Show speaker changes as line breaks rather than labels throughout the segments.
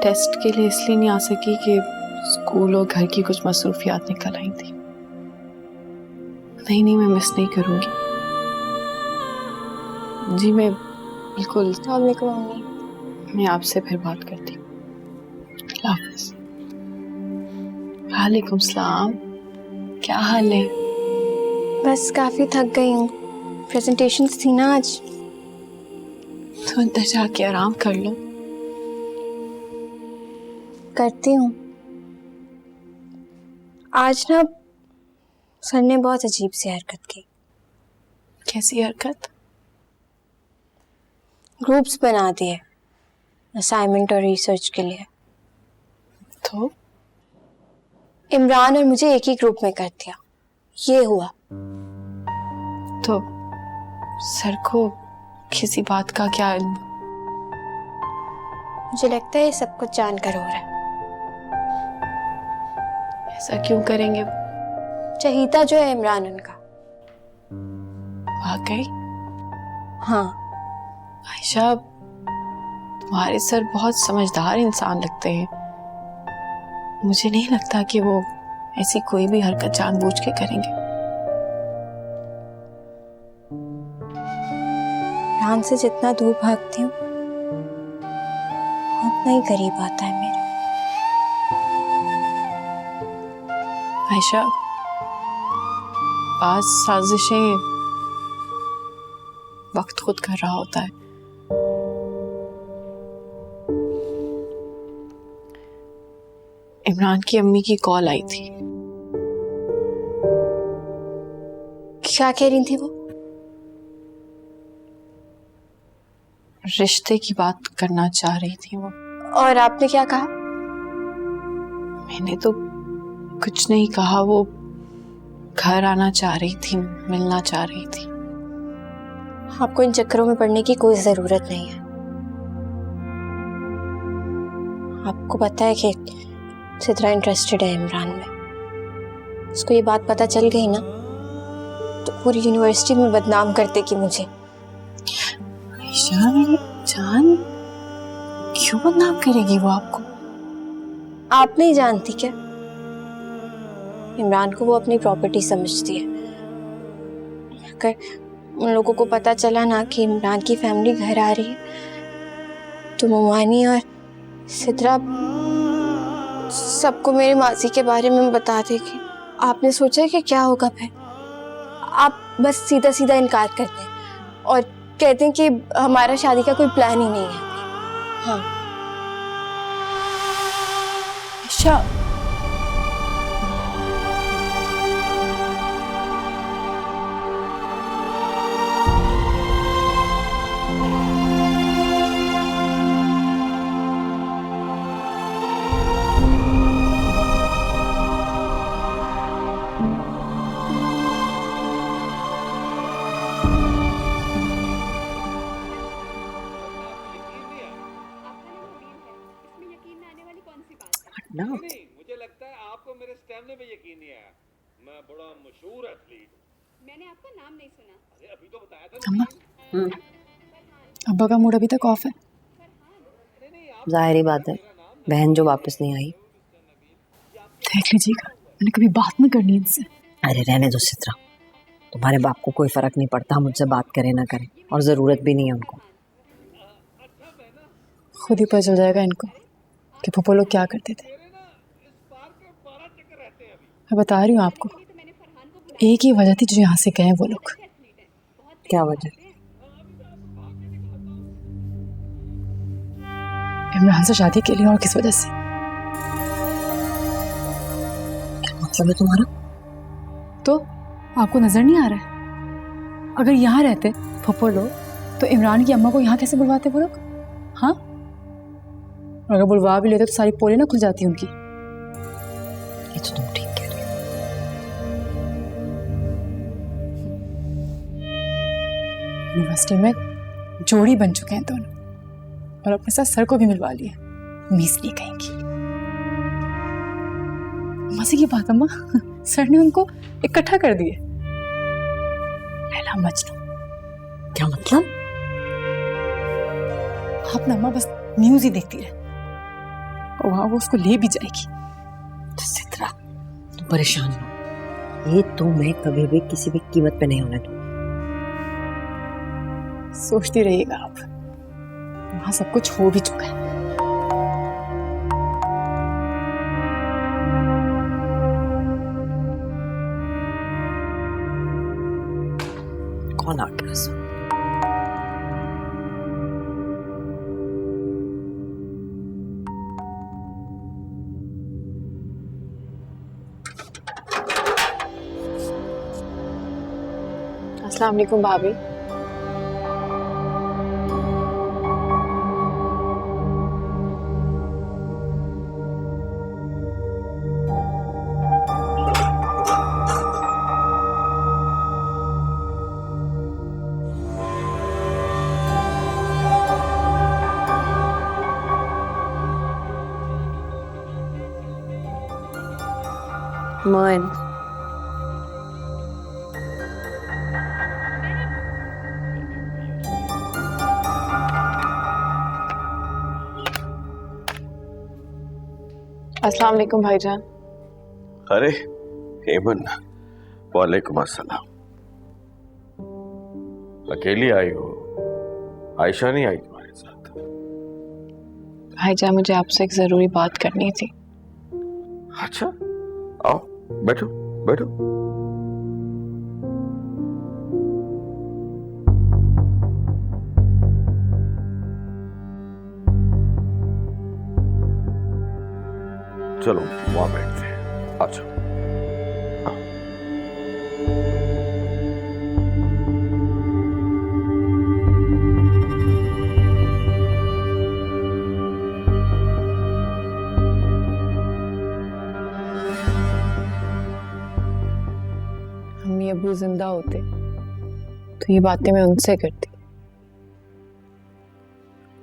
Test के लिए इसलिए नहीं आ सकी कि स्कूल और घर की कुछ मसरूफियात निकल आई थी। नहीं, मैं मिस नहीं करूंगी जी। मैं बिल्कुल।
अस्सलाम वालेकुम मम्मी।
मैं आपसे फिर बात करती हूँ। अल्लाह हाफ़िज़। वालेकुम सलाम। क्या हाल है?
बस काफ़ी थक गई हूँ, प्रेजेंटेशंस थी ना आज।
तो अंदर जाके आराम कर लो।
करती हूँ। आज ना सर ने बहुत अजीब सी हरकत की।
कैसी हरकत?
ग्रुप्स बना दिए असाइनमेंट और रिसर्च के लिए।
तो
इमरान और मुझे एक ही ग्रुप में कर दिया। ये हुआ।
तो सर को किसी बात का क्या इल्म?
मुझे लगता है ये सब कुछ जानकर हो रहा है।
ऐसा क्यों करेंगे?
चहीता जो है इमरान उनका।
वाकई?
हाँ।
आयशा, तुम्हारे सर बहुत समझदार इंसान लगते हैं। मुझे नहीं लगता कि वो ऐसी कोई भी हरकत जानबूझ के करेंगे।
इमरान से जितना दूर भागती हूँ उतना ही करीब आता है मेरे।
आयशा, बात साजिशें वक्त खुद कर रहा होता है। इमरान की अम्मी की कॉल आई थी।
क्या कह रही थी वो?
रिश्ते की बात करना चाह रही थी वो।
और आपने क्या कहा?
मैंने तो कुछ नहीं कहा। वो घर आना चाह रही थी, मिलना चाह रही थी।
आपको इन चक्करों में पड़ने की कोई जरूरत नहीं है। आपको पता है कि सिद्रा इंटरेस्टेड है इमरान में। उसको ये बात पता चल गई ना तो पूरी यूनिवर्सिटी में बदनाम कर देगी मुझे।
आयशा मेरी जान, क्यों बदनाम करेगी वो आपको?
आप नहीं जानती क्या? इमरान को वो अपनी प्रॉपर्टी समझती है। अगर उन लोगों को पता चला ना कि इमरान की फैमिली घर आ रही है तो मोमानी और सिद्रा सबको मेरी मासी के बारे में बता देगी। आपने सोचा कि क्या होगा फिर? आप बस सीधा सीधा इनकार कर दें और कहते हैं कि हमारा शादी का कोई प्लान ही नहीं है। हाँ
आयशा,
नहीं, मुझे लगता है आपको मेरे स्टैमिना पे यकीन नहीं आया। मैं बड़ा मशहूर एथलीट हूँ। मैंने आपका नाम नहीं सुना। अरे अभी तो बताया था।
अम्मा, अब्बा का मूड अभी तक ऑफ है।
जाहिर ही बात है, बहन जो वापस नहीं आई।
देख लीजिएगा, मैंने कभी बात नहीं करनी इनसे।
अरे रहने दो सित्रा, तुम्हारे बाप को कोई फर्क नहीं पड़ता मुझसे बात करे ना करे, और जरूरत भी नहीं है उनको।
खुद ही पता चल जाएगा इनको कि फूफो लोग क्या करते थे। मैं बता रही हूँ आपको, एक ही वजह थी जो यहाँ से गए वो लोग।
क्या वजह?
इमरान से शादी के लिए, और किस वजह से?
क्या मतलब है तुम्हारा?
तो आपको नजर नहीं आ रहा है? अगर यहाँ रहते फूफो लोग तो इमरान की अम्मा को यहाँ कैसे बुलवाते वो लोग? हाँ, अगर बुलवा भी लेते तो सारी पोलें ना खुल जाती उनकी।
ये तो तुम ठीक कह रही हो।
यूनिवर्सिटी में जोड़ी बन चुके हैं दोनों, और अपने साथ सर को भी मिलवा लिया। मीस नहीं कहेंगी। मजे की बात अम्मा, सर ने उनको इकट्ठा कर दिए। लैला मजनू।
क्या मतलब?
आप ना अम्मा बस न्यूज ही देखती रहे। और वहां वो उसको ले भी जाएगी।
सिद्रा, तुम परेशान हो, ये तो मैं कभी भी किसी भी कीमत पे नहीं होने दूँ।
सोचती रहिएगा आप, वहां सब कुछ हो भी चुका है।
कौन आ गया इसमें?
अस्सलाम वालेकुम भाभी।
मोइन,
अस्सलाम वालेकुम भाईजान।
अरे हेमन, वालेकुम अस्सलाम। अकेली आई हो? आयशा नहीं आई तुम्हारे साथ?
भाईजान, मुझे आपसे एक जरूरी बात करनी थी।
अच्छा, आओ बैठो बैठो। चलो वहां बैठते हैं, आ जाओ। हाँ।
अम्मी अबू जिंदा होते तो ये बातें मैं उनसे करती,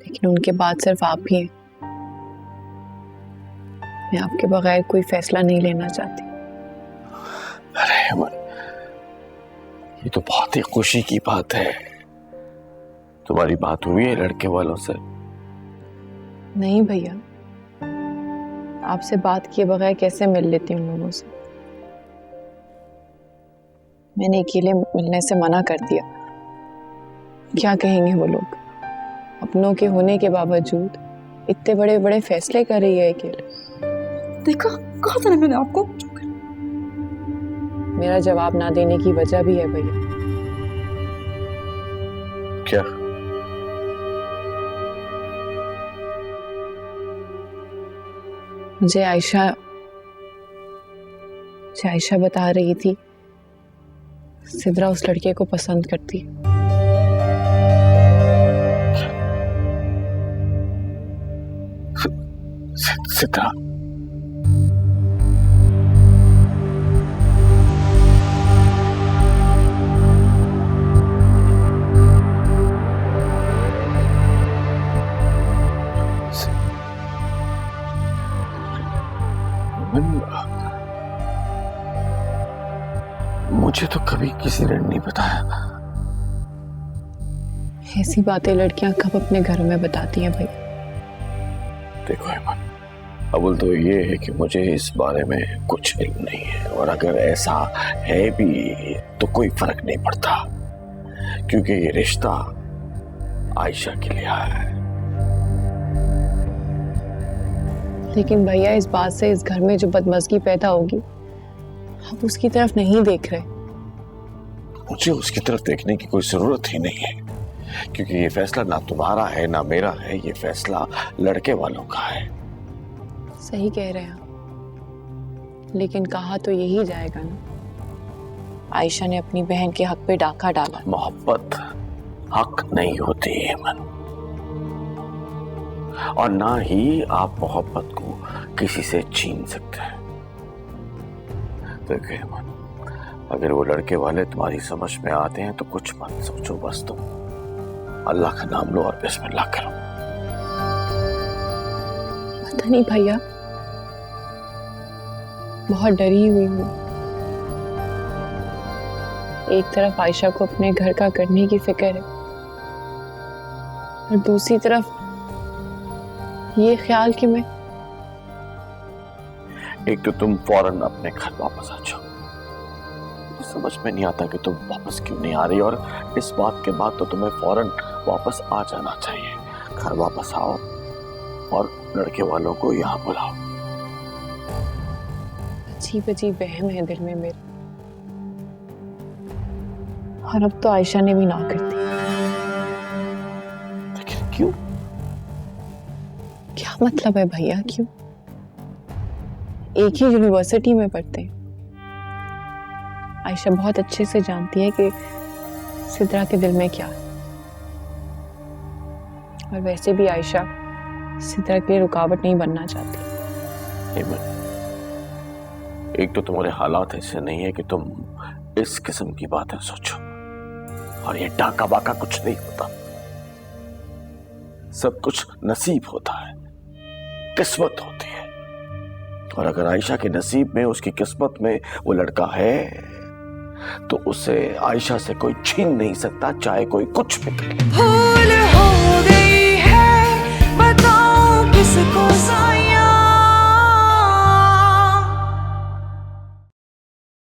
लेकिन उनके बाद सिर्फ आप ही हैं। मैं आपके बगैर कोई फैसला नहीं लेना चाहती।
अरे हेमन, ये तो बहुत ही खुशी की बात है। तुम्हारी बात हुई है लड़के वालों से?
नहीं भैया, आपसे बात किए बगैर कैसे मिल लेती उन लोगों से। मैंने अकेले मिलने से मना कर दिया। क्या कहेंगे वो लोग? अपनों के होने के बावजूद इतने बड़े बड़े फैसले कर रही है अकेले। देखा, कहा था ना मैंने आपको। मेरा जवाब ना देने की वजह भी है भैया।
क्या?
मुझे आयशा बता रही थी सिद्रा उस लड़के को पसंद करती है।
सिद्रा? मुझे तो कभी किसी ने नहीं बताया।
ऐसी बातें लड़कियां कब अपने घरों में बताती हैं भाई?
देखो हेमन, अबुल तो ये है कि मुझे इस बारे में कुछ इल्म नहीं है, और अगर ऐसा है भी तो कोई फर्क नहीं पड़ता, क्योंकि ये रिश्ता आयशा के लिए है।
लेकिन भैया, इस बात से इस घर में जो बदमज़गी पैदा होगी, आप उसकी तरफ नहीं देख रहे।
मुझे उसकी तरफ देखने की कोई जरूरत ही नहीं है, क्योंकि ये फैसला ना तुम्हारा है ना मेरा है, ये फैसला लड़के वालों का है।
सही कह रहे हैं आप, लेकिन कहा तो यही जाएगा ना, आयशा ने अपनी बहन के हक पे डाका डाला।
मोहब्बत हक नहीं होती हेमन, और ना ही आप मोहब्बत को किसी से छीन सकते हैं। देखिए हेमन, अगर वो लड़के वाले तुम्हारी समझ में आते हैं तो कुछ मत सोचो, बस तुम अल्लाह का नाम लो और बिस्मिल्लाह करो।
पता नहीं भैया, बहुत डरी हुई हूँ। एक तरफ आयशा को अपने घर का करने की फिक्र है, और दूसरी तरफ ये ख्याल कि मैं
एक तो तुम फौरन अपने घर वापस आ जाओ, समझ में नहीं आता कि तुम वापस क्यों नहीं आ रही, और इस बात के बाद तो तुम्हें फौरन वापस आ जाना चाहिए। घर वापस आओ और लड़के वालों को यहाँ बुलाओ।
अजीब अजीब वहम है दिल में मेरे, और अब तो आयशा ने भी ना कर दी।
लेकिन क्यों?
क्या मतलब है भैया, क्यों? एक ही यूनिवर्सिटी में पढ़ते हैं। आयशा बहुत अच्छे से जानती है कि सिद्रा के दिल में क्या है, और वैसे भी आयशा सिद्रा के लिए रुकावट नहीं बनना चाहती।
हेमन, एक तो तुम्हारे हालात ऐसे नहीं है कि तुम इस किस्म की बातें सोचो, और ये डाका बाका कुछ नहीं होता, सब कुछ नसीब होता है, किस्मत होती है। और अगर आयशा के नसीब में, उसकी किस्मत में वो लड़का है, तो उसे आयशा से कोई छीन नहीं सकता, चाहे कोई कुछ भी करे।